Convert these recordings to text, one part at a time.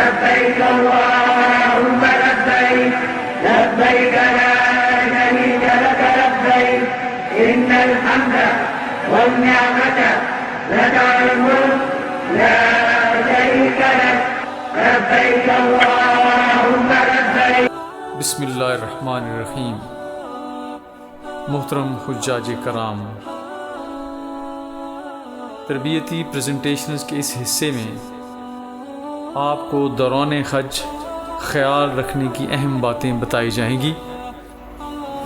لبيك اللهم لبيك لبيك لا شريك لك لبيك إن الحمد والنعمة لك والملك لا شريك لك لبيك اللهم لبيك. بسم اللہ الرحمن الرحیم. محترم حجاج کرام، تربیتی پریزنٹیشنز کے اس حصے میں آپ کو دوران حج خیال رکھنے کی اہم باتیں بتائی جائیں گی.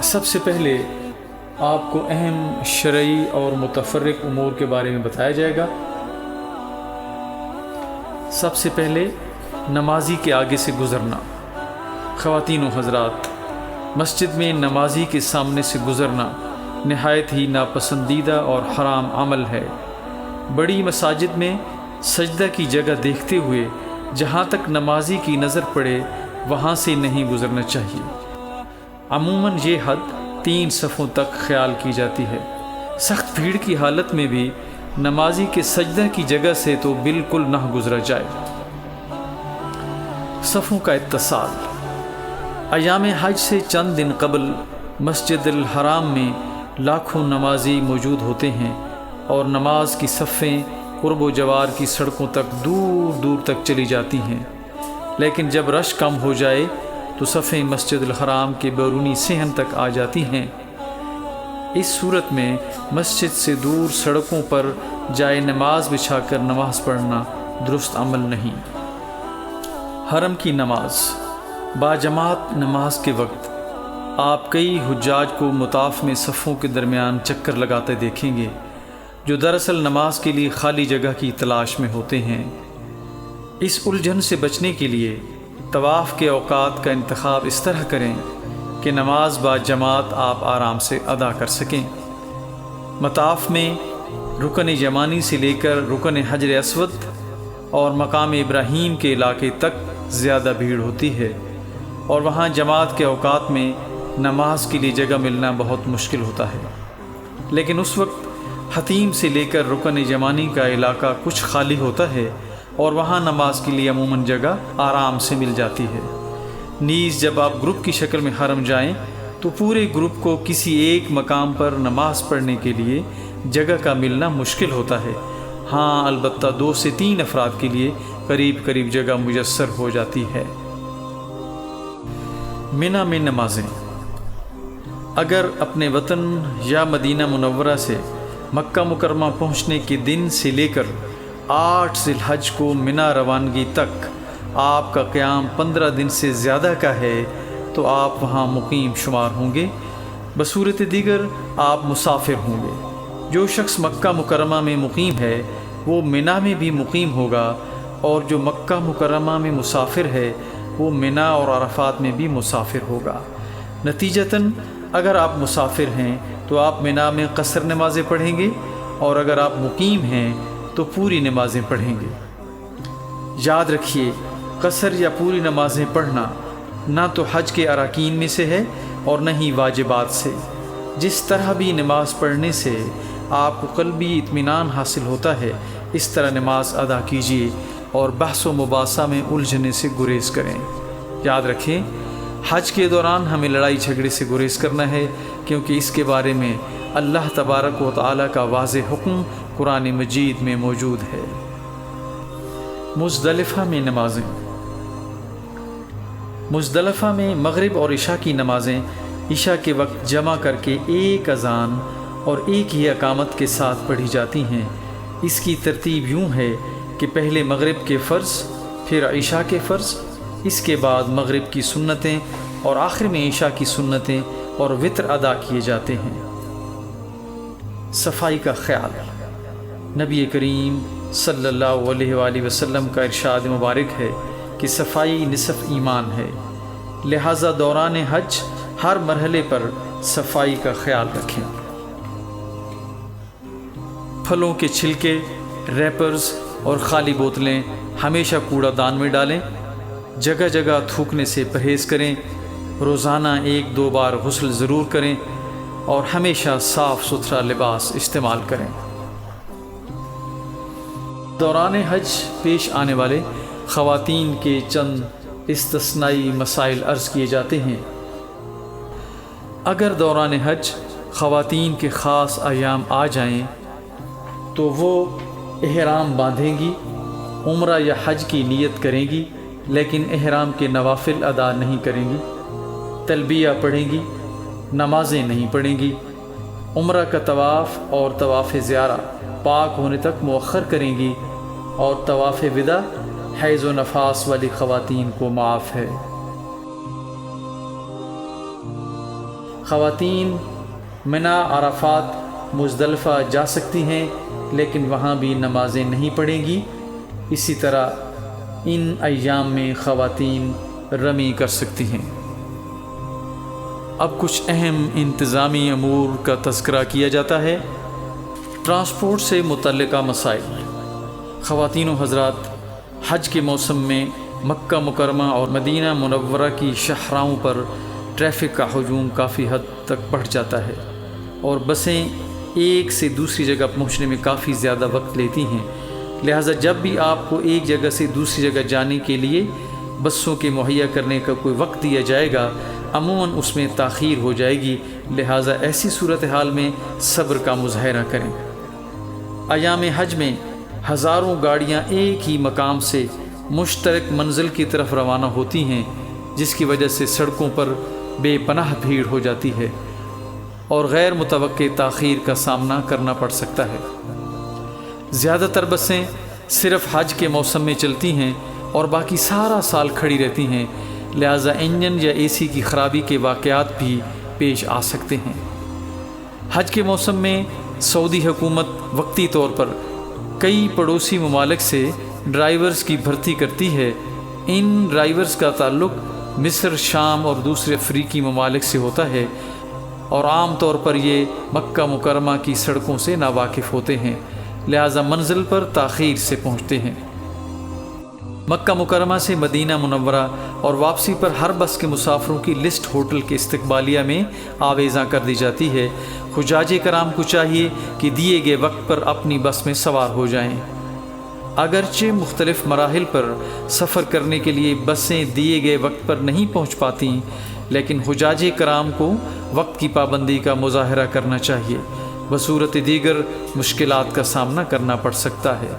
سب سے پہلے آپ کو اہم شرعی اور متفرق امور کے بارے میں بتایا جائے گا. سب سے پہلے نمازی کے آگے سے گزرنا. خواتین و حضرات، مسجد میں نمازی کے سامنے سے گزرنا نہایت ہی ناپسندیدہ اور حرام عمل ہے. بڑی مساجد میں سجدہ کی جگہ دیکھتے ہوئے جہاں تک نمازی کی نظر پڑے وہاں سے نہیں گزرنا چاہیے. عموماً یہ حد 3 صفوں تک خیال کی جاتی ہے. سخت بھیڑ کی حالت میں بھی نمازی کے سجدہ کی جگہ سے تو بالکل نہ گزرا جائے. صفوں کا اتصال. ایام حج سے چند دن قبل مسجد الحرام میں لاکھوں نمازی موجود ہوتے ہیں اور نماز کی صفیں قرب و جوار کی سڑکوں تک دور دور تک چلی جاتی ہیں. لیکن جب رش کم ہو جائے تو صفیں مسجد الحرام کے بیرونی صحن تک آ جاتی ہیں. اس صورت میں مسجد سے دور سڑکوں پر جائے نماز بچھا کر نماز پڑھنا درست عمل نہیں. حرم کی نماز. باجماعت نماز کے وقت آپ کئی حجاج کو مطاف میں صفوں کے درمیان چکر لگاتے دیکھیں گے جو دراصل نماز کے لیے خالی جگہ کی تلاش میں ہوتے ہیں. اس الجھن سے بچنے کے لیے طواف کے اوقات کا انتخاب اس طرح کریں کہ نماز با جماعت آپ آرام سے ادا کر سکیں. مطاف میں رکن یمانی سے لے کر رکن حجر اسود اور مقام ابراہیم کے علاقے تک زیادہ بھیڑ ہوتی ہے اور وہاں جماعت کے اوقات میں نماز کے لیے جگہ ملنا بہت مشکل ہوتا ہے. لیکن اس وقت حتیم سے لے کر رکن یمانی کا علاقہ کچھ خالی ہوتا ہے اور وہاں نماز کے لیے عموماً جگہ آرام سے مل جاتی ہے. نیز جب آپ گروپ کی شکل میں حرم جائیں تو پورے گروپ کو کسی ایک مقام پر نماز پڑھنے کے لیے جگہ کا ملنا مشکل ہوتا ہے. ہاں البتہ 2 سے 3 افراد کے لیے قریب جگہ میسر ہو جاتی ہے. مینا میں نمازیں. اگر اپنے وطن یا مدینہ منورہ سے مکہ مکرمہ پہنچنے کے دن سے لے کر 8 ذی الحج کو مینا روانگی تک آپ کا قیام 15 دن سے زیادہ کا ہے تو آپ وہاں مقیم شمار ہوں گے. بصورت دیگر آپ مسافر ہوں گے. جو شخص مکہ مکرمہ میں مقیم ہے وہ مینا میں بھی مقیم ہوگا اور جو مکہ مکرمہ میں مسافر ہے وہ مینا اور عرفات میں بھی مسافر ہوگا. نتیجتاً اگر آپ مسافر ہیں تو آپ مینا میں قصر نمازیں پڑھیں گے اور اگر آپ مقیم ہیں تو پوری نمازیں پڑھیں گے. یاد رکھیے، قصر یا پوری نمازیں پڑھنا نہ تو حج کے اراکین میں سے ہے اور نہ ہی واجبات سے. جس طرح بھی نماز پڑھنے سے آپ کو قلبی اطمینان حاصل ہوتا ہے اس طرح نماز ادا کیجیے اور بحث و مباحثہ میں الجھنے سے گریز کریں. یاد رکھیں، حج کے دوران ہمیں لڑائی جھگڑے سے گریز کرنا ہے کیونکہ اس کے بارے میں اللہ تبارک و تعالیٰ کا واضح حکم قرآن مجید میں موجود ہے. مزدلفہ میں نمازیں. مزدلفہ میں مغرب اور عشاء کی نمازیں عشاء کے وقت جمع کر کے ایک اذان اور ایک ہی اقامت کے ساتھ پڑھی جاتی ہیں. اس کی ترتیب یوں ہے کہ پہلے مغرب کے فرض، پھر عشاء کے فرض، اس کے بعد مغرب کی سنتیں اور آخر میں عشاء کی سنتیں اور وتر ادا کیے جاتے ہیں. صفائی کا خیال. نبی کریم صلی اللہ علیہ وآلہ وسلم کا ارشاد مبارک ہے کہ صفائی نصف ایمان ہے. لہٰذا دوران حج ہر مرحلے پر صفائی کا خیال رکھیں. پھلوں کے چھلکے، ریپرز اور خالی بوتلیں ہمیشہ کوڑا دان میں ڈالیں. جگہ جگہ تھوکنے سے پرہیز کریں. روزانہ 1-2 بار غسل ضرور کریں اور ہمیشہ صاف ستھرا لباس استعمال کریں. دوران حج پیش آنے والے خواتین کے چند استثنائی مسائل عرض کیے جاتے ہیں۔ اگر دوران حج خواتین کے خاص ایام آ جائیں تو وہ احرام باندھیں گی، عمرہ یا حج کی نیت کریں گی، لیکن احرام کے نوافل ادا نہیں کریں گی، تلبیہ پڑھیں گی، نمازیں نہیں پڑھیں گی، عمرہ کا طواف اور طواف زیارہ پاک ہونے تک مؤخر کریں گی، اور طواف وداع حیض و نفاس والی خواتین کو معاف ہے۔ خواتین منا، عرفات، مزدلفہ جا سکتی ہیں، لیکن وہاں بھی نمازیں نہیں پڑھیں گی۔ اسی طرح ان ایام میں خواتین رمی کر سکتی ہیں۔ اب کچھ اہم انتظامی امور کا تذکرہ کیا جاتا ہے۔ ٹرانسپورٹ سے متعلقہ مسائل۔ خواتین و حضرات، حج کے موسم میں مکہ مکرمہ اور مدینہ منورہ کی شاہراہوں پر ٹریفک کا ہجوم کافی حد تک بڑھ جاتا ہے، اور بسیں ایک سے دوسری جگہ پہنچنے میں کافی زیادہ وقت لیتی ہیں۔ لہٰذا جب بھی آپ کو ایک جگہ سے دوسری جگہ جانے کے لیے بسوں کے مہیا کرنے کا کوئی وقت دیا جائے گا، عموماً اس میں تاخیر ہو جائے گی۔ لہٰذا ایسی صورتحال میں صبر کا مظاہرہ کریں۔ ایام حج میں ہزاروں گاڑیاں ایک ہی مقام سے مشترک منزل کی طرف روانہ ہوتی ہیں، جس کی وجہ سے سڑکوں پر بے پناہ بھیڑ ہو جاتی ہے اور غیر متوقع تاخیر کا سامنا کرنا پڑ سکتا ہے۔ زیادہ تر بسیں صرف حج کے موسم میں چلتی ہیں اور باقی سارا سال کھڑی رہتی ہیں، لہٰذا انجن یا اے سی کی خرابی کے واقعات بھی پیش آ سکتے ہیں۔ حج کے موسم میں سعودی حکومت وقتی طور پر کئی پڑوسی ممالک سے ڈرائیورز کی بھرتی کرتی ہے۔ ان ڈرائیورز کا تعلق مصر، شام اور دوسرے افریقی ممالک سے ہوتا ہے، اور عام طور پر یہ مکہ مکرمہ کی سڑکوں سے ناواقف ہوتے ہیں، لہٰذا منزل پر تاخیر سے پہنچتے ہیں۔ مکہ مکرمہ سے مدینہ منورہ اور واپسی پر ہر بس کے مسافروں کی لسٹ ہوٹل کے استقبالیہ میں آویزاں کر دی جاتی ہے۔ حجاج کرام کو چاہیے کہ دیے گئے وقت پر اپنی بس میں سوار ہو جائیں۔ اگرچہ مختلف مراحل پر سفر کرنے کے لیے بسیں دیے گئے وقت پر نہیں پہنچ پاتی، لیکن حجاج کرام کو وقت کی پابندی کا مظاہرہ کرنا چاہیے، بصورت دیگر مشکلات کا سامنا کرنا پڑ سکتا ہے۔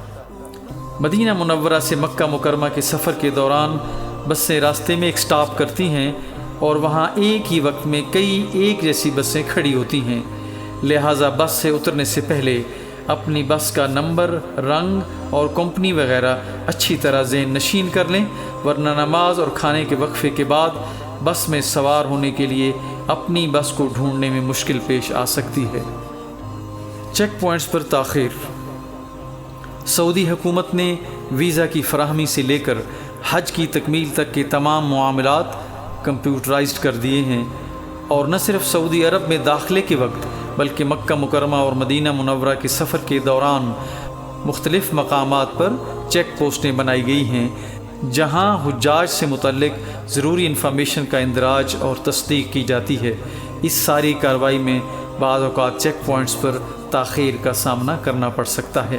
مدینہ منورہ سے مکہ مکرمہ کے سفر کے دوران بسیں راستے میں ایک سٹاپ کرتی ہیں، اور وہاں ایک ہی وقت میں کئی ایک جیسی بسیں کھڑی ہوتی ہیں، لہٰذا بس سے اترنے سے پہلے اپنی بس کا نمبر، رنگ اور کمپنی وغیرہ اچھی طرح ذہن نشین کر لیں، ورنہ نماز اور کھانے کے وقفے کے بعد بس میں سوار ہونے کے لیے اپنی بس کو ڈھونڈنے میں مشکل پیش آ سکتی ہے۔ چیک پوائنٹس پر تاخیر۔ سعودی حکومت نے ویزا کی فراہمی سے لے کر حج کی تکمیل تک کے تمام معاملات کمپیوٹرائزڈ کر دیے ہیں، اور نہ صرف سعودی عرب میں داخلے کے وقت بلکہ مکہ مکرمہ اور مدینہ منورہ کے سفر کے دوران مختلف مقامات پر چیک پوسٹیں بنائی گئی ہیں، جہاں حجاج سے متعلق ضروری انفارمیشن کا اندراج اور تصدیق کی جاتی ہے۔ اس ساری کارروائی میں بعض اوقات چیک پوائنٹس پر تاخیر کا سامنا کرنا پڑ سکتا ہے۔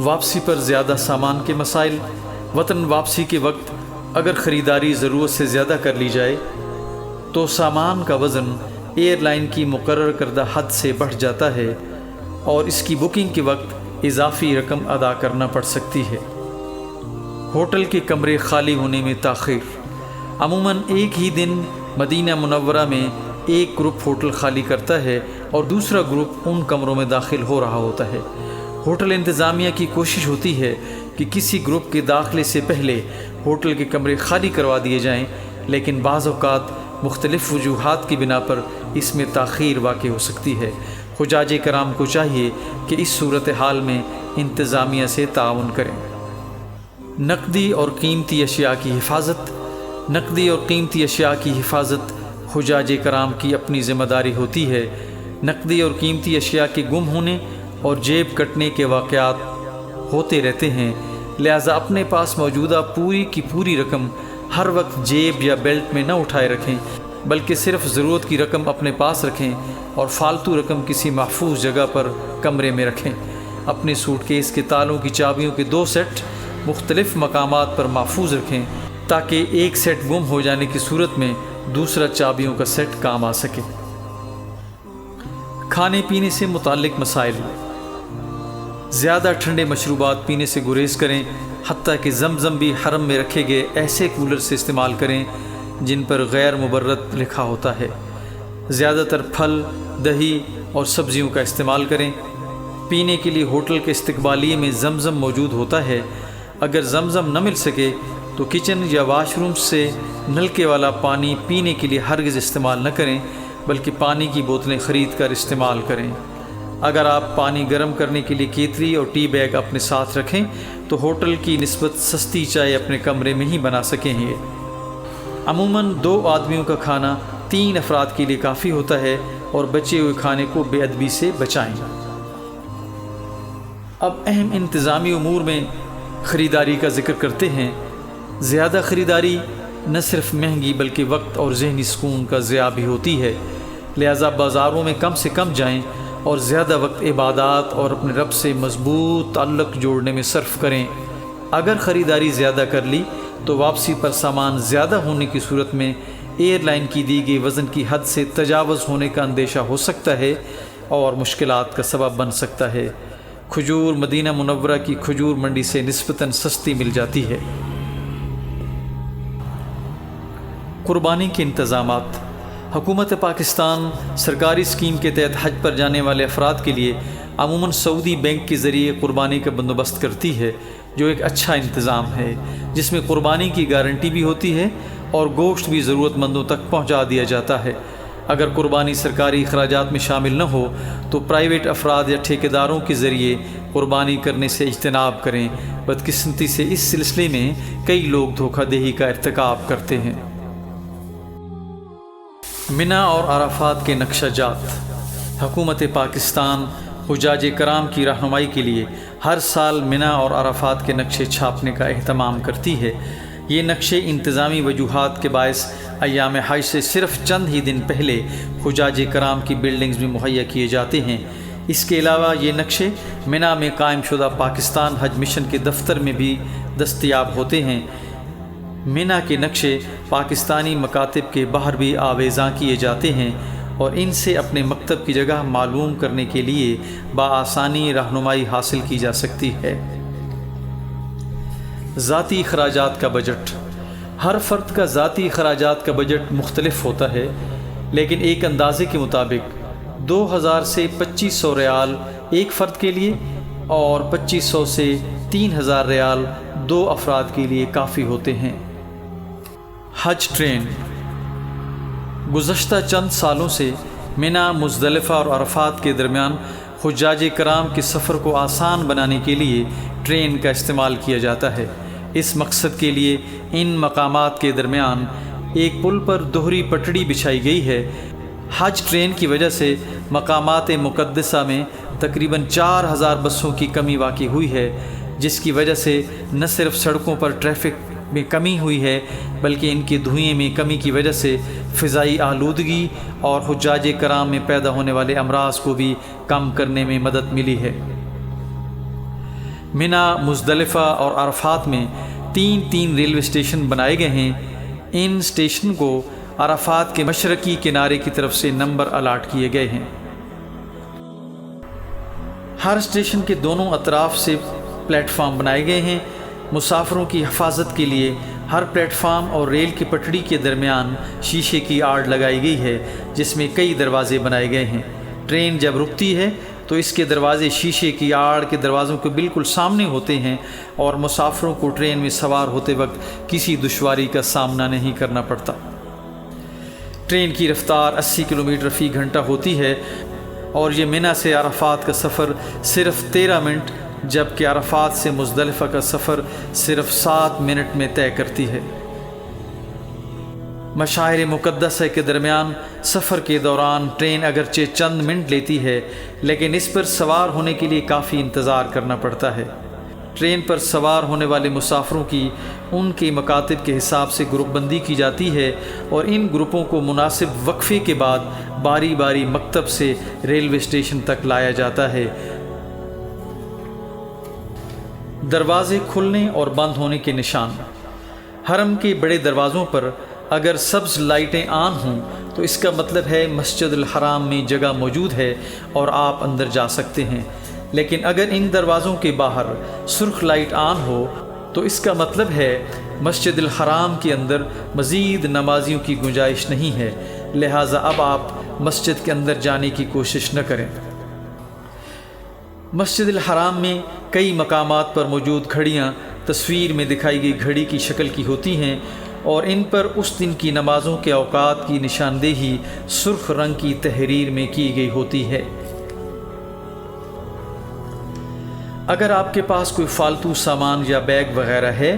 واپسی پر زیادہ سامان کے مسائل۔ وطن واپسی کے وقت اگر خریداری ضرورت سے زیادہ کر لی جائے تو سامان کا وزن ایئر لائن کی مقرر کردہ حد سے بڑھ جاتا ہے، اور اس کی بکنگ کے وقت اضافی رقم ادا کرنا پڑ سکتی ہے۔ ہوٹل کے کمرے خالی ہونے میں تاخیر۔ عموماً ایک ہی دن مدینہ منورہ میں ایک گروپ ہوٹل خالی کرتا ہے اور دوسرا گروپ ان کمروں میں داخل ہو رہا ہوتا ہے۔ ہوٹل انتظامیہ کی کوشش ہوتی ہے کہ کسی گروپ کے داخلے سے پہلے ہوٹل کے کمرے خالی کروا دیے جائیں، لیکن بعض اوقات مختلف وجوہات کی بنا پر اس میں تاخیر واقع ہو سکتی ہے۔ حجاج کرام کو چاہیے کہ اس صورتحال میں انتظامیہ سے تعاون کریں۔ نقدی اور قیمتی اشیاء کی حفاظت۔ نقدی اور قیمتی اشیاء کی حفاظت حجاج کرام کی اپنی ذمہ داری ہوتی ہے۔ نقدی اور قیمتی اشیاء کے گم ہونے اور جیب کٹنے کے واقعات ہوتے رہتے ہیں، لہذا اپنے پاس موجودہ پوری کی پوری رقم ہر وقت جیب یا بیلٹ میں نہ اٹھائے رکھیں، بلکہ صرف ضرورت کی رقم اپنے پاس رکھیں اور فالتو رقم کسی محفوظ جگہ پر کمرے میں رکھیں۔ اپنے سوٹ کیس کے تالوں کی چابیوں کے 2 سیٹ مختلف مقامات پر محفوظ رکھیں تاکہ ایک سیٹ گم ہو جانے کی صورت میں دوسرا چابیوں کا سیٹ کام آ سکے۔ کھانے پینے سے متعلق مسائل۔ زیادہ ٹھنڈے مشروبات پینے سے گریز کریں، حتیٰ کہ زمزم بھی حرم میں رکھے گئے ایسے کولر سے استعمال کریں جن پر غیر مبرد لکھا ہوتا ہے۔ زیادہ تر پھل، دہی اور سبزیوں کا استعمال کریں۔ پینے کے لیے ہوٹل کے استقبالیے میں زمزم موجود ہوتا ہے۔ اگر زمزم نہ مل سکے تو کچن یا واش روم سے نلکے والا پانی پینے کے لیے ہرگز استعمال نہ کریں، بلکہ پانی کی بوتلیں خرید کر استعمال کریں۔ اگر آپ پانی گرم کرنے کے لیے کیتلی اور ٹی بیگ اپنے ساتھ رکھیں تو ہوٹل کی نسبت سستی چائے اپنے کمرے میں ہی بنا سکیں گے۔ عموماً 2 آدمیوں کا کھانا 3 افراد کے لیے کافی ہوتا ہے، اور بچے ہوئے کھانے کو بے ادبی سے بچائیں۔ اب اہم انتظامی امور میں خریداری کا ذکر کرتے ہیں۔ زیادہ خریداری نہ صرف مہنگی بلکہ وقت اور ذہنی سکون کا ضیاع بھی ہوتی ہے، لہذا بازاروں میں کم سے کم جائیں اور زیادہ وقت عبادات اور اپنے رب سے مضبوط تعلق جوڑنے میں صرف کریں۔ اگر خریداری زیادہ کر لی تو واپسی پر سامان زیادہ ہونے کی صورت میں ایئر لائن کی دی گئی وزن کی حد سے تجاوز ہونے کا اندیشہ ہو سکتا ہے اور مشکلات کا سبب بن سکتا ہے۔ کھجور مدینہ منورہ کی کھجور منڈی سے نسبتاً سستی مل جاتی ہے۔ قربانی کے انتظامات۔ حکومت پاکستان سرکاری اسکیم کے تحت حج پر جانے والے افراد کے لیے عموماً سعودی بینک کے ذریعے قربانی کا بندوبست کرتی ہے، جو ایک اچھا انتظام ہے، جس میں قربانی کی گارنٹی بھی ہوتی ہے اور گوشت بھی ضرورت مندوں تک پہنچا دیا جاتا ہے۔ اگر قربانی سرکاری اخراجات میں شامل نہ ہو تو پرائیویٹ افراد یا ٹھیکیداروں کے ذریعے قربانی کرنے سے اجتناب کریں۔ بدقسمتی سے اس سلسلے میں کئی لوگ دھوکہ دہی کا ارتکاب کرتے ہیں۔ منا اور عرفات کے نقشہ جات۔ حکومت پاکستان حجاج کرام کی رہنمائی کے لیے ہر سال منا اور عرفات کے نقشے چھاپنے کا اہتمام کرتی ہے۔ یہ نقشے انتظامی وجوہات کے باعث ایام حج سے صرف چند ہی دن پہلے حجاج کرام کی بلڈنگز میں مہیا کیے جاتے ہیں۔ اس کے علاوہ یہ نقشے منا میں قائم شدہ پاکستان حج مشن کے دفتر میں بھی دستیاب ہوتے ہیں۔ منا کے نقشے پاکستانی مکاتب کے باہر بھی آویزاں کیے جاتے ہیں اور ان سے اپنے مکتب کی جگہ معلوم کرنے کے لیے بآسانی رہنمائی حاصل کی جا سکتی ہے۔ ذاتی اخراجات کا بجٹ۔ ہر فرد کا ذاتی اخراجات کا بجٹ مختلف ہوتا ہے، لیکن ایک اندازے کے مطابق 2000 سے 2500 ریال ایک فرد کے لیے اور 2500 سے 3000 ریال 2 افراد کے لیے کافی ہوتے ہیں۔ حج ٹرین۔ گزشتہ چند سالوں سے منا، مزدلفہ اور عرفات کے درمیان حجاج کرام کے سفر کو آسان بنانے کے لیے ٹرین کا استعمال کیا جاتا ہے۔ اس مقصد کے لیے ان مقامات کے درمیان ایک پل پر دوہری پٹڑی بچھائی گئی ہے۔ حج ٹرین کی وجہ سے مقامات مقدسہ میں تقریباً 4000 بسوں کی کمی واقع ہوئی ہے، جس کی وجہ سے نہ صرف سڑکوں پر ٹریفک میں کمی ہوئی ہے بلکہ ان کے دھوئیں میں کمی کی وجہ سے فضائی آلودگی اور حجاج کرام میں پیدا ہونے والے امراض کو بھی کم کرنے میں مدد ملی ہے۔ منا، مزدلفہ اور عرفات میں 3 ریلوے اسٹیشن بنائے گئے ہیں۔ ان اسٹیشن کو عرفات کے مشرقی کنارے کی طرف سے نمبر الاٹ کیے گئے ہیں۔ ہر اسٹیشن کے دونوں اطراف سے پلیٹ فارم بنائے گئے ہیں۔ مسافروں کی حفاظت کے لیے ہر پلیٹ فارم اور ریل کی پٹڑی کے درمیان شیشے کی آڑ لگائی گئی ہے، جس میں کئی دروازے بنائے گئے ہیں۔ ٹرین جب رکتی ہے تو اس کے دروازے شیشے کی آڑ کے دروازوں کے بالکل سامنے ہوتے ہیں اور مسافروں کو ٹرین میں سوار ہوتے وقت کسی دشواری کا سامنا نہیں کرنا پڑتا۔ ٹرین کی رفتار 80 کلومیٹر فی گھنٹہ ہوتی ہے اور یہ منا سے عرفات کا سفر صرف 13 منٹ جبکہ عرفات سے مزدلفہ کا سفر صرف 7 منٹ میں طے کرتی ہے۔ مشاعر مقدسہ کے درمیان سفر کے دوران ٹرین اگرچہ چند منٹ لیتی ہے لیکن اس پر سوار ہونے کے لیے کافی انتظار کرنا پڑتا ہے۔ ٹرین پر سوار ہونے والے مسافروں کی ان کے مکاتب کے حساب سے گروپ بندی کی جاتی ہے اور ان گروپوں کو مناسب وقفے کے بعد باری باری مکتب سے ریلوے اسٹیشن تک لایا جاتا ہے۔ دروازے کھلنے اور بند ہونے کے نشان۔ حرم کے بڑے دروازوں پر اگر سبز لائٹیں آن ہوں تو اس کا مطلب ہے مسجد الحرام میں جگہ موجود ہے اور آپ اندر جا سکتے ہیں، لیکن اگر ان دروازوں کے باہر سرخ لائٹ آن ہو تو اس کا مطلب ہے مسجد الحرام کے اندر مزید نمازیوں کی گنجائش نہیں ہے، لہٰذا اب آپ مسجد کے اندر جانے کی کوشش نہ کریں۔ مسجد الحرام میں کئی مقامات پر موجود گھڑیاں تصویر میں دکھائی گئی گھڑی کی شکل کی ہوتی ہیں اور ان پر اس دن کی نمازوں کے اوقات کی نشاندہی سرخ رنگ کی تحریر میں کی گئی ہوتی ہے۔ اگر آپ کے پاس کوئی فالتو سامان یا بیگ وغیرہ ہے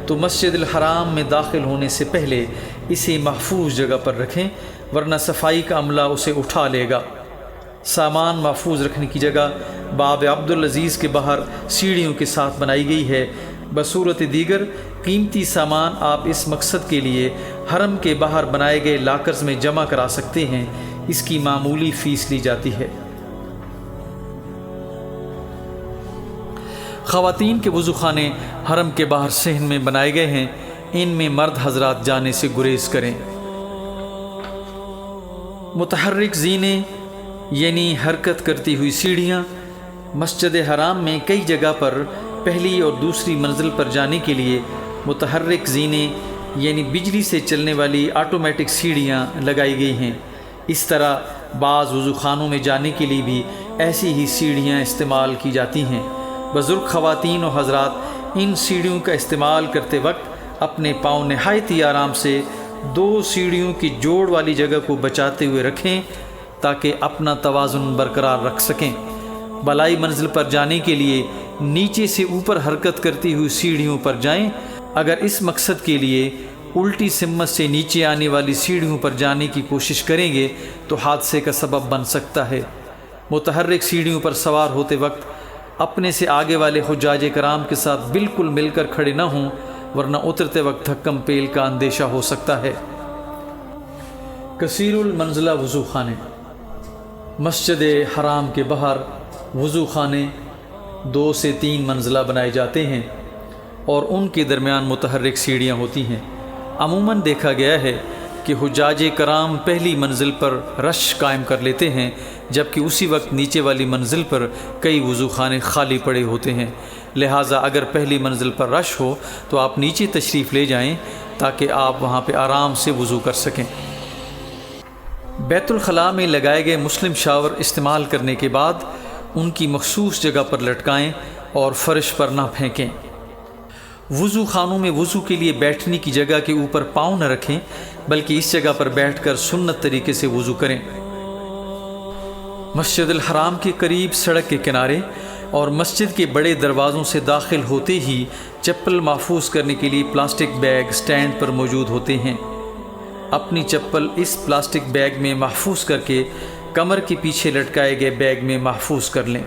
تو مسجد الحرام میں داخل ہونے سے پہلے اسے محفوظ جگہ پر رکھیں، ورنہ صفائی کا عملہ اسے اٹھا لے گا۔ سامان محفوظ رکھنے کی جگہ باب عبدالعزیز کے باہر سیڑھیوں کے ساتھ بنائی گئی ہے۔ بصورت دیگر قیمتی سامان آپ اس مقصد کے لیے حرم کے باہر بنائے گئے لاکرز میں جمع کرا سکتے ہیں، اس کی معمولی فیس لی جاتی ہے۔ خواتین کے وضو خانے حرم کے باہر صحن میں بنائے گئے ہیں، ان میں مرد حضرات جانے سے گریز کریں۔ متحرک زینے یعنی حرکت کرتی ہوئی سیڑھیاں۔ مسجد حرام میں کئی جگہ پر پہلی اور دوسری منزل پر جانے کے لیے متحرک زینے یعنی بجلی سے چلنے والی آٹومیٹک سیڑھیاں لگائی گئی ہیں۔ اس طرح بعض وضو خانوں میں جانے کے لیے بھی ایسی ہی سیڑھیاں استعمال کی جاتی ہیں۔ بزرگ خواتین و حضرات ان سیڑھیوں کا استعمال کرتے وقت اپنے پاؤں نہایت ہی آرام سے دو سیڑھیوں کی جوڑ والی جگہ کو بچاتے ہوئے رکھیں تاکہ اپنا توازن برقرار رکھ سکیں۔ بالائی منزل پر جانے کے لیے نیچے سے اوپر حرکت کرتی ہوئی سیڑھیوں پر جائیں۔ اگر اس مقصد کے لیے الٹی سمت سے نیچے آنے والی سیڑھیوں پر جانے کی کوشش کریں گے تو حادثے کا سبب بن سکتا ہے۔ متحرک سیڑھیوں پر سوار ہوتے وقت اپنے سے آگے والے حجاج کرام کے ساتھ بالکل مل کر کھڑے نہ ہوں، ورنہ اترتے وقت دھکم پیل کا اندیشہ ہو سکتا ہے۔ کثیر المنزلہ وضو خانے۔ مسجد حرام کے باہر وضو خانے 2 سے 3 منزلہ بنائے جاتے ہیں اور ان کے درمیان متحرک سیڑھیاں ہوتی ہیں۔ عموماً دیکھا گیا ہے کہ حجاج کرام پہلی منزل پر رش قائم کر لیتے ہیں، جبکہ اسی وقت نیچے والی منزل پر کئی وضو خانے خالی پڑے ہوتے ہیں، لہٰذا اگر پہلی منزل پر رش ہو تو آپ نیچے تشریف لے جائیں تاکہ آپ وہاں پہ آرام سے وضو کر سکیں۔ بیت الخلاء میں لگائے گئے مسلم شاور استعمال کرنے کے بعد ان کی مخصوص جگہ پر لٹکائیں اور فرش پر نہ پھینکیں۔ وضو خانوں میں وضو کے لیے بیٹھنے کی جگہ کے اوپر پاؤں نہ رکھیں، بلکہ اس جگہ پر بیٹھ کر سنت طریقے سے وضو کریں۔ مسجد الحرام کے قریب سڑک کے کنارے اور مسجد کے بڑے دروازوں سے داخل ہوتے ہی چپل محفوظ کرنے کے لیے پلاسٹک بیگ سٹینڈ پر موجود ہوتے ہیں۔ اپنی چپل اس پلاسٹک بیگ میں محفوظ کر کے کمر کے پیچھے لٹکائے گئے بیگ میں محفوظ کر لیں۔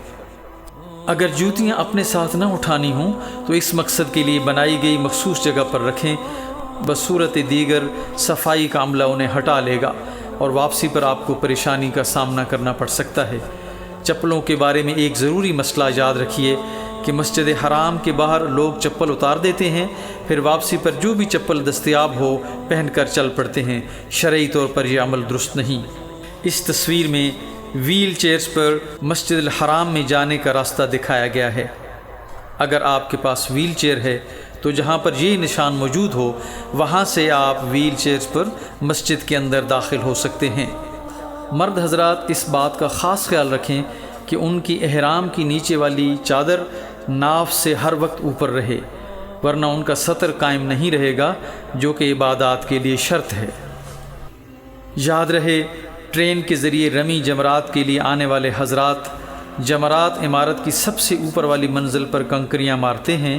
اگر جوتیاں اپنے ساتھ نہ اٹھانی ہوں تو اس مقصد کے لیے بنائی گئی مخصوص جگہ پر رکھیں، بصورت دیگر صفائی کا عملہ انہیں ہٹا لے گا اور واپسی پر آپ کو پریشانی کا سامنا کرنا پڑ سکتا ہے۔ چپلوں کے بارے میں ایک ضروری مسئلہ یاد رکھیے کہ مسجد حرام کے باہر لوگ چپل اتار دیتے ہیں، پھر واپسی پر جو بھی چپل دستیاب ہو پہن کر چل پڑتے ہیں۔ شرعی طور پر یہ عمل درست نہیں۔ اس تصویر میں ویل چیئرز پر مسجد الحرام میں جانے کا راستہ دکھایا گیا ہے۔ اگر آپ کے پاس ویل چیئر ہے تو جہاں پر یہ نشان موجود ہو وہاں سے آپ ویل چیئرز پر مسجد کے اندر داخل ہو سکتے ہیں۔ مرد حضرات اس بات کا خاص خیال رکھیں کہ ان کی احرام کی نیچے والی چادر ناف سے ہر وقت اوپر رہے، ورنہ ان کا سطر قائم نہیں رہے گا، جو کہ عبادات کے لیے شرط ہے۔ یاد رہے، ٹرین کے ذریعے رمی جمرات کے لیے آنے والے حضرات جمرات عمارت کی سب سے اوپر والی منزل پر کنکریاں مارتے ہیں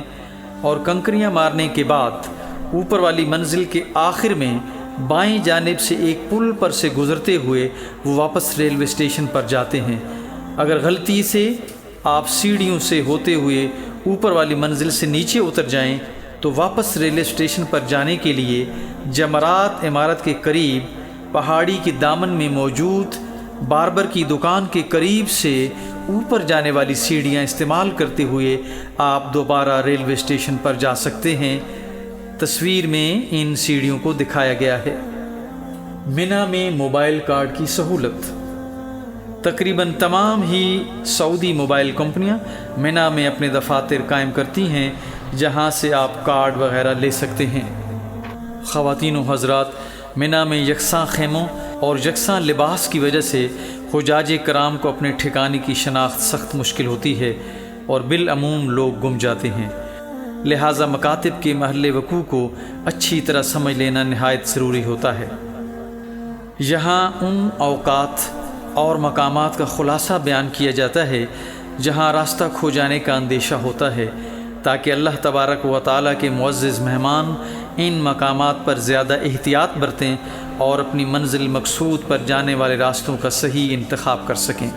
اور کنکریاں مارنے کے بعد اوپر والی منزل کے آخر میں بائیں جانب سے ایک پل پر سے گزرتے ہوئے وہ واپس ریلوے اسٹیشن پر جاتے ہیں۔ اگر غلطی سے آپ سیڑھیوں سے ہوتے ہوئے اوپر والی منزل سے نیچے اتر جائیں تو واپس ریلوے اسٹیشن پر جانے کے لیے جمرات عمارت کے قریب پہاڑی کے دامن میں موجود باربر کی دکان کے قریب سے اوپر جانے والی سیڑھیاں استعمال کرتے ہوئے آپ دوبارہ ریلوے اسٹیشن پر جا سکتے ہیں۔ تصویر میں ان سیڑھیوں کو دکھایا گیا ہے۔ منا میں موبائل کارڈ کی سہولت۔ تقریباً تمام ہی سعودی موبائل کمپنیاں منا میں اپنے دفاتر قائم کرتی ہیں، جہاں سے آپ کارڈ وغیرہ لے سکتے ہیں۔ خواتین و حضرات، منا میں یکساں خیموں اور یکساں لباس کی وجہ سے حجاج کرام کو اپنے ٹھکانے کی شناخت سخت مشکل ہوتی ہے اور بالعموم لوگ گم جاتے ہیں، لہٰذا مکاتب کے محل وقوع کو اچھی طرح سمجھ لینا نہایت ضروری ہوتا ہے۔ یہاں ان اوقات اور مقامات کا خلاصہ بیان کیا جاتا ہے جہاں راستہ کھو جانے کا اندیشہ ہوتا ہے، تاکہ اللہ تبارک و تعالیٰ کے معزز مہمان ان مقامات پر زیادہ احتیاط برتیں اور اپنی منزل مقصود پر جانے والے راستوں کا صحیح انتخاب کر سکیں۔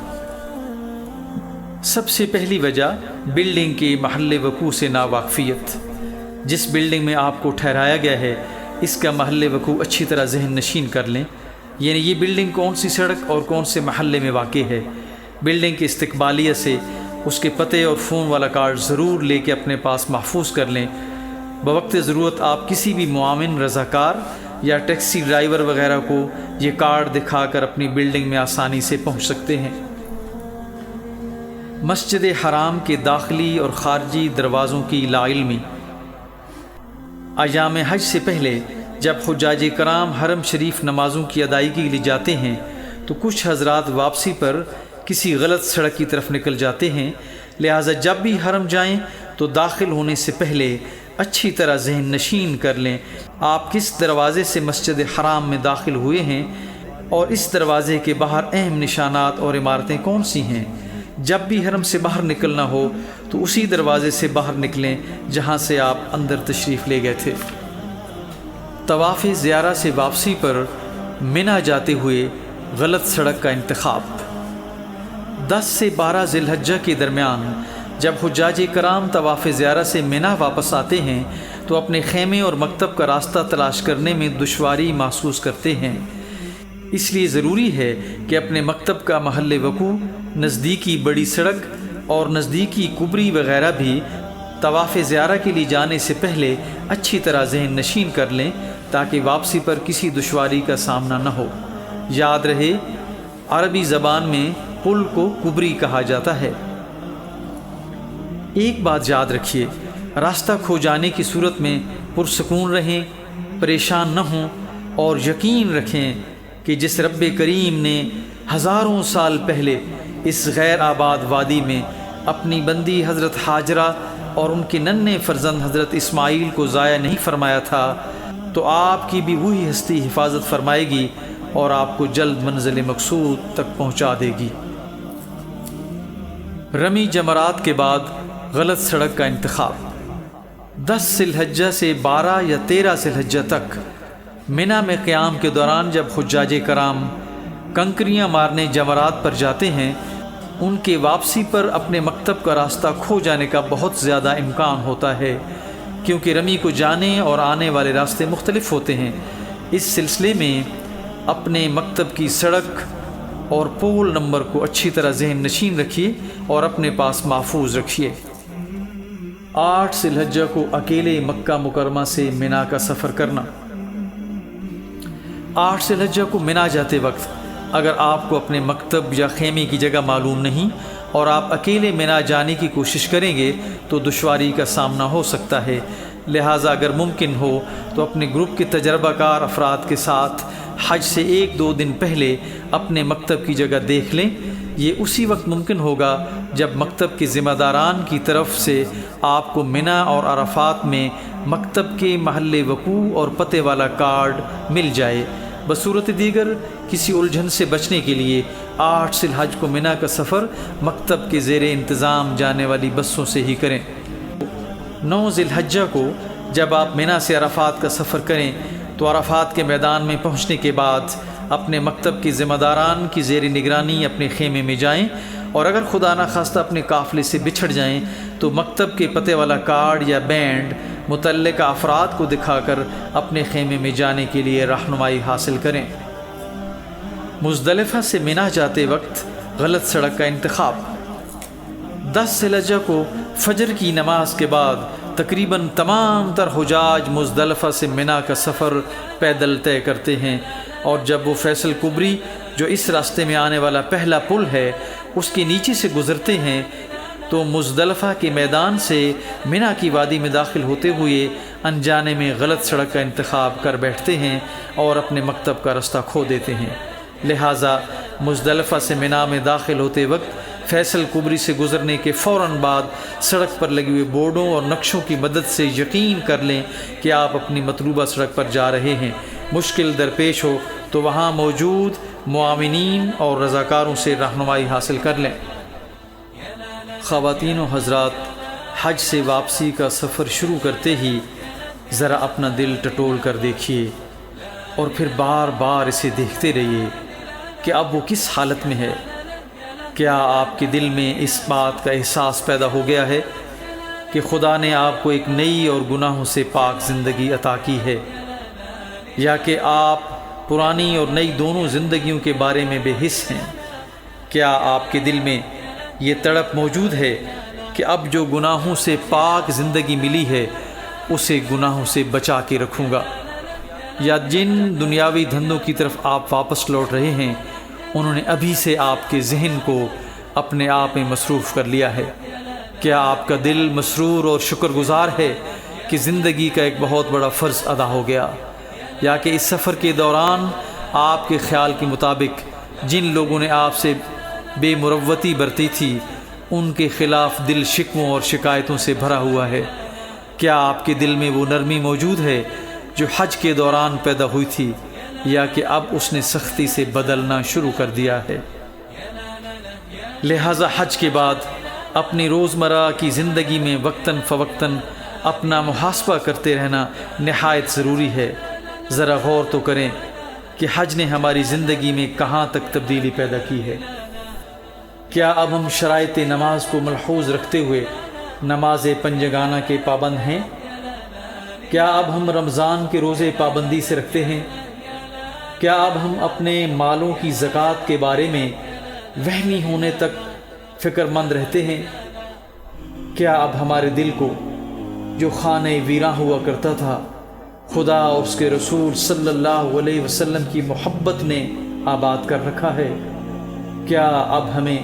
سب سے پہلی وجہ بلڈنگ کے محل وقوع سے ناواقفیت۔ جس بلڈنگ میں آپ کو ٹھہرایا گیا ہے اس کا محل وقوع اچھی طرح ذہن نشین کر لیں، یعنی یہ بلڈنگ کون سی سڑک اور کون سے محلے میں واقع ہے۔ بلڈنگ کے استقبالیہ سے اس کے پتے اور فون والا کارڈ ضرور لے کے اپنے پاس محفوظ کر لیں۔ بوقت ضرورت آپ کسی بھی معاون رضاکار یا ٹیکسی ڈرائیور وغیرہ کو یہ کارڈ دکھا کر اپنی بلڈنگ میں آسانی سے پہنچ سکتے ہیں۔ مسجد حرام کے داخلی اور خارجی دروازوں کی لاعلمی۔ ایام حج سے پہلے جب حجاج کرام حرم شریف نمازوں کی ادائیگی کے لیے جاتے ہیں تو کچھ حضرات واپسی پر کسی غلط سڑک کی طرف نکل جاتے ہیں، لہٰذا جب بھی حرم جائیں تو داخل ہونے سے پہلے اچھی طرح ذہن نشین کر لیں آپ کس دروازے سے مسجد حرام میں داخل ہوئے ہیں اور اس دروازے کے باہر اہم نشانات اور عمارتیں کون سی ہیں۔ جب بھی حرم سے باہر نکلنا ہو تو اسی دروازے سے باہر نکلیں جہاں سے آپ اندر تشریف لے گئے تھے۔ طواف زیارہ سے واپسی پر منا جاتے ہوئے غلط سڑک کا انتخاب۔ 10 سے 12 ذی الحجہ کے درمیان جب حجاج کرام طواف زیارہ سے منا واپس آتے ہیں تو اپنے خیمے اور مکتب کا راستہ تلاش کرنے میں دشواری محسوس کرتے ہیں، اس لیے ضروری ہے کہ اپنے مکتب کا محل وقوع، نزدیکی بڑی سڑک اور نزدیکی کبری وغیرہ بھی طواف زیارہ کے لیے جانے سے پہلے اچھی طرح ذہن نشین کر لیں تاکہ واپسی پر کسی دشواری کا سامنا نہ ہو۔ یاد رہے، عربی زبان میں پل کو کبری کہا جاتا ہے۔ ایک بات یاد رکھیے، راستہ کھو جانے کی صورت میں پرسکون رہیں، پریشان نہ ہوں اور یقین رکھیں کہ جس رب کریم نے ہزاروں سال پہلے اس غیر آباد وادی میں اپنی بندی حضرت ہاجرہ اور ان کے ننھے فرزند حضرت اسماعیل کو ضائع نہیں فرمایا تھا تو آپ کی بھی وہی ہستی حفاظت فرمائے گی اور آپ کو جلد منزل مقصود تک پہنچا دے گی۔ رمی جمرات کے بعد غلط سڑک کا انتخاب۔ 10 ذی الحجہ سے 12 یا 13 ذی الحجہ تک منا میں قیام کے دوران جب حجاج کرام کنکریاں مارنے جمرات پر جاتے ہیں، ان کے واپسی پر اپنے مکتب کا راستہ کھو جانے کا بہت زیادہ امکان ہوتا ہے، کیونکہ رمی کو جانے اور آنے والے راستے مختلف ہوتے ہیں۔ اس سلسلے میں اپنے مکتب کی سڑک اور پول نمبر کو اچھی طرح ذہن نشین رکھیے اور اپنے پاس محفوظ رکھیے۔ 8 ذی الحجہ کو اکیلے مکہ مکرمہ سے منا کا سفر کرنا۔ 8 ذی الحجہ کو منا جاتے وقت اگر آپ کو اپنے مکتب یا خیمے کی جگہ معلوم نہیں اور آپ اکیلے منا جانے کی کوشش کریں گے تو دشواری کا سامنا ہو سکتا ہے، لہٰذا اگر ممکن ہو تو اپنے گروپ کے تجربہ کار افراد کے ساتھ حج سے 1-2 دن پہلے اپنے مکتب کی جگہ دیکھ لیں۔ یہ اسی وقت ممکن ہوگا جب مکتب کے ذمہ داران کی طرف سے آپ کو منا اور عرفات میں مکتب کے محل وقوع اور پتے والا کارڈ مل جائے۔ بصورت دیگر کسی الجھن سے بچنے کے لیے 8 ذی الحجہ کو منا کا سفر مکتب کے زیر انتظام جانے والی بسوں سے ہی کریں۔ 9 ذی الحجہ کو جب آپ منا سے عرفات کا سفر کریں تو عرفات کے میدان میں پہنچنے کے بعد اپنے مکتب کے ذمہ داران کی زیر نگرانی اپنے خیمے میں جائیں، اور اگر خدا نخواستہ اپنے قافلے سے بچھڑ جائیں تو مکتب کے پتے والا کارڈ یا بینڈ متعلقہ افراد کو دکھا کر اپنے خیمے میں جانے کے لیے رہنمائی حاصل کریں۔ مزدلفہ سے منا جاتے وقت غلط سڑک کا انتخاب۔ 10 ذوالحجہ کو فجر کی نماز کے بعد تقریباً تمام تر حجاج مزدلفہ سے منا کا سفر پیدل طے کرتے ہیں، اور جب وہ فیصل کبری جو اس راستے میں آنے والا پہلا پل ہے اس کے نیچے سے گزرتے ہیں تو مزدلفہ کے میدان سے منا کی وادی میں داخل ہوتے ہوئے انجانے میں غلط سڑک کا انتخاب کر بیٹھتے ہیں اور اپنے مکتب کا راستہ کھو دیتے ہیں۔ لہٰذا مزدلفہ سے منا میں داخل ہوتے وقت فیصل کبری سے گزرنے کے فوراً بعد سڑک پر لگے ہوئے بورڈوں اور نقشوں کی مدد سے یقین کر لیں کہ آپ اپنی مطلوبہ سڑک پر جا رہے ہیں۔ مشکل درپیش ہو تو وہاں موجود معاونین اور رضاکاروں سے رہنمائی حاصل کر لیں۔ خواتین و حضرات، حج سے واپسی کا سفر شروع کرتے ہی ذرا اپنا دل ٹٹول کر دیکھیے اور پھر بار بار اسے دیکھتے رہیے کہ اب وہ کس حالت میں ہے۔ کیا آپ کے دل میں اس بات کا احساس پیدا ہو گیا ہے کہ خدا نے آپ کو ایک نئی اور گناہوں سے پاک زندگی عطا کی ہے، یا کہ آپ پرانی اور نئی دونوں زندگیوں کے بارے میں بے حس ہیں؟ کیا آپ کے دل میں یہ تڑپ موجود ہے کہ اب جو گناہوں سے پاک زندگی ملی ہے اسے گناہوں سے بچا کے رکھوں گا؟ یا جن دنیاوی دھندوں کی طرف آپ واپس لوٹ رہے ہیں انہوں نے ابھی سے آپ کے ذہن کو اپنے آپ میں مصروف کر لیا ہے؟ کیا آپ کا دل مسرور اور شکر گزار ہے کہ زندگی کا ایک بہت بڑا فرض ادا ہو گیا؟ یا کہ اس سفر کے دوران آپ کے خیال کے مطابق جن لوگوں نے آپ سے بے مروتی برتی تھی ان کے خلاف دل شکووں اور شکایتوں سے بھرا ہوا ہے؟ کیا آپ کے دل میں وہ نرمی موجود ہے جو حج کے دوران پیدا ہوئی تھی، یا کہ اب اس نے سختی سے بدلنا شروع کر دیا ہے؟ لہٰذا حج کے بعد اپنی روزمرہ کی زندگی میں وقتاً فوقتاً اپنا محاسبہ کرتے رہنا نہایت ضروری ہے۔ ذرا غور تو کریں کہ حج نے ہماری زندگی میں کہاں تک تبدیلی پیدا کی ہے۔ کیا اب ہم شرائط نماز کو ملحوظ رکھتے ہوئے نماز پنجگانہ کے پابند ہیں؟ کیا اب ہم رمضان کے روزے پابندی سے رکھتے ہیں؟ کیا اب ہم اپنے مالوں کی زکوٰۃ کے بارے میں وہمی ہونے تک فکر مند رہتے ہیں؟ کیا اب ہمارے دل کو جو خانہ ویراں ہوا کرتا تھا خدا اور اس کے رسول صلی اللہ علیہ وسلم کی محبت نے آباد کر رکھا ہے؟ کیا اب ہمیں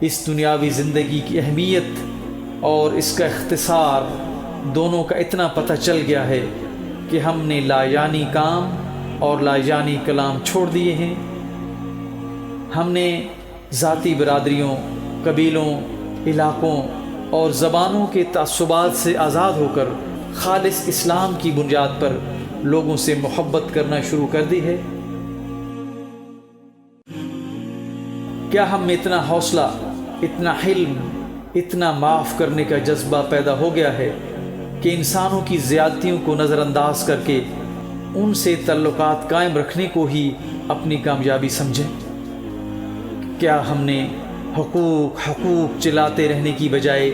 اس دنیاوی زندگی کی اہمیت اور اس کا اختصار دونوں کا اتنا پتہ چل گیا ہے کہ ہم نے لا یعنی کام اور لا یعنی کلام چھوڑ دیے ہیں؟ ہم نے ذاتی برادریوں، قبیلوں، علاقوں اور زبانوں کے تعصبات سے آزاد ہو کر خالص اسلام کی بنیاد پر لوگوں سے محبت کرنا شروع کر دی ہے؟ کیا ہم میں اتنا حوصلہ، اتنا حلم، اتنا معاف کرنے کا جذبہ پیدا ہو گیا ہے کہ انسانوں کی زیادتیوں کو نظر انداز کر کے ان سے تعلقات قائم رکھنے کو ہی اپنی کامیابی سمجھیں؟ کیا ہم نے حقوق چلاتے رہنے کی بجائے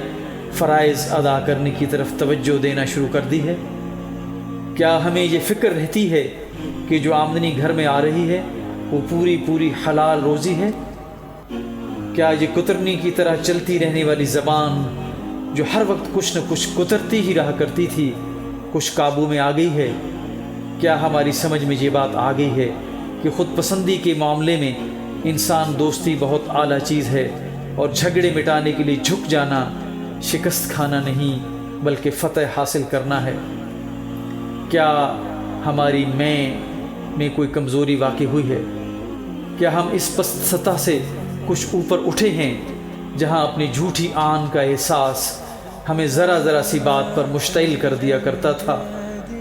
فرائض ادا کرنے کی طرف توجہ دینا شروع کر دی ہے؟ کیا ہمیں یہ فکر رہتی ہے کہ جو آمدنی گھر میں آ رہی ہے وہ پوری حلال روزی ہے؟ کیا یہ کترنی کی طرح چلتی رہنے والی زبان جو ہر وقت کچھ نہ کچھ کترتی ہی رہا کرتی تھی کچھ قابو میں آ گئی ہے؟ کیا ہماری سمجھ میں یہ بات آ گئی ہے کہ خود پسندی کے معاملے میں انسان دوستی بہت اعلیٰ چیز ہے اور جھگڑے مٹانے کے لیے جھک جانا شکست کھانا نہیں بلکہ فتح حاصل کرنا ہے؟ کیا ہماری میں کوئی کمزوری واقع ہوئی ہے؟ کیا ہم اس پست سطح سے کچھ اوپر اٹھے ہیں جہاں اپنی جھوٹی آن کا احساس ہمیں ذرا سی بات پر مشتعل کر دیا کرتا تھا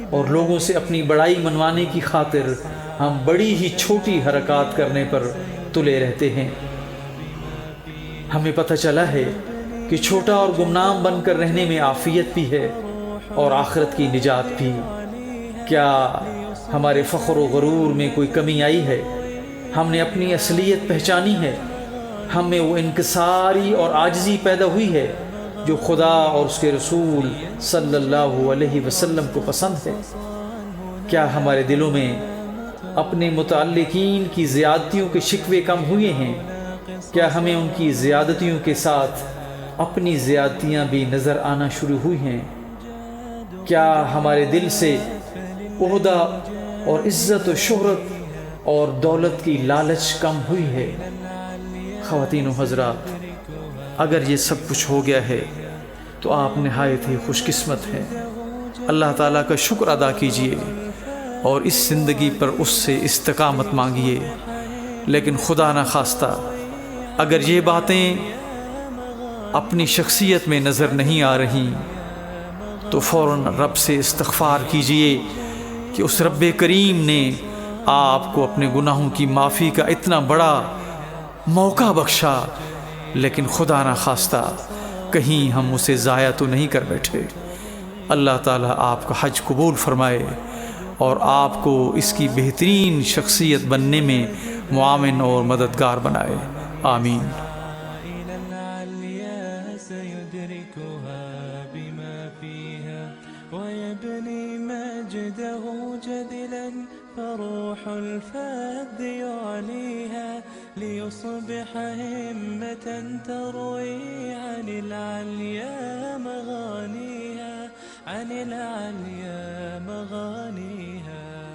اور لوگوں سے اپنی بڑائی منوانے کی خاطر ہم بڑی ہی چھوٹی حرکات کرنے پر تلے رہتے ہیں؟ ہمیں پتہ چلا ہے کہ چھوٹا اور گمنام بن کر رہنے میں عافیت بھی ہے اور آخرت کی نجات بھی۔ کیا ہمارے فخر و غرور میں کوئی کمی آئی ہے؟ ہم نے اپنی اصلیت پہچانی ہے؟ ہم میں وہ انکساری اور عاجزی پیدا ہوئی ہے جو خدا اور اس کے رسول صلی اللہ علیہ وسلم کو پسند ہے؟ کیا ہمارے دلوں میں اپنے متعلقین کی زیادتیوں کے شکوے کم ہوئے ہیں؟ کیا ہمیں ان کی زیادتیوں کے ساتھ اپنی زیادتیاں بھی نظر آنا شروع ہوئی ہیں؟ کیا ہمارے دل سے عہدہ اور عزت و شہرت اور دولت کی لالچ کم ہوئی ہے؟ خواتین و حضرات، اگر یہ سب کچھ ہو گیا ہے تو آپ نہایت ہی خوش قسمت ہیں۔ اللہ تعالیٰ کا شکر ادا کیجئے اور اس زندگی پر اس سے استقامت مانگیے۔ لیکن خدا نہ خواستہ اگر یہ باتیں اپنی شخصیت میں نظر نہیں آ رہی تو فوراً رب سے استغفار کیجئے کہ اس رب کریم نے آپ کو اپنے گناہوں کی معافی کا اتنا بڑا موقع بخشا، لیکن خدا نہ خواستہ کہیں ہم اسے ضائع تو نہیں کر بیٹھے۔ اللہ تعالیٰ آپ کا حج قبول فرمائے اور آپ کو اس کی بہترین شخصیت بننے میں معاون اور مددگار بنائے، آمین۔ فروح الفذ يعليها ليصبح همة تروي عن العليا مغانيها، عن العليا مغانيها.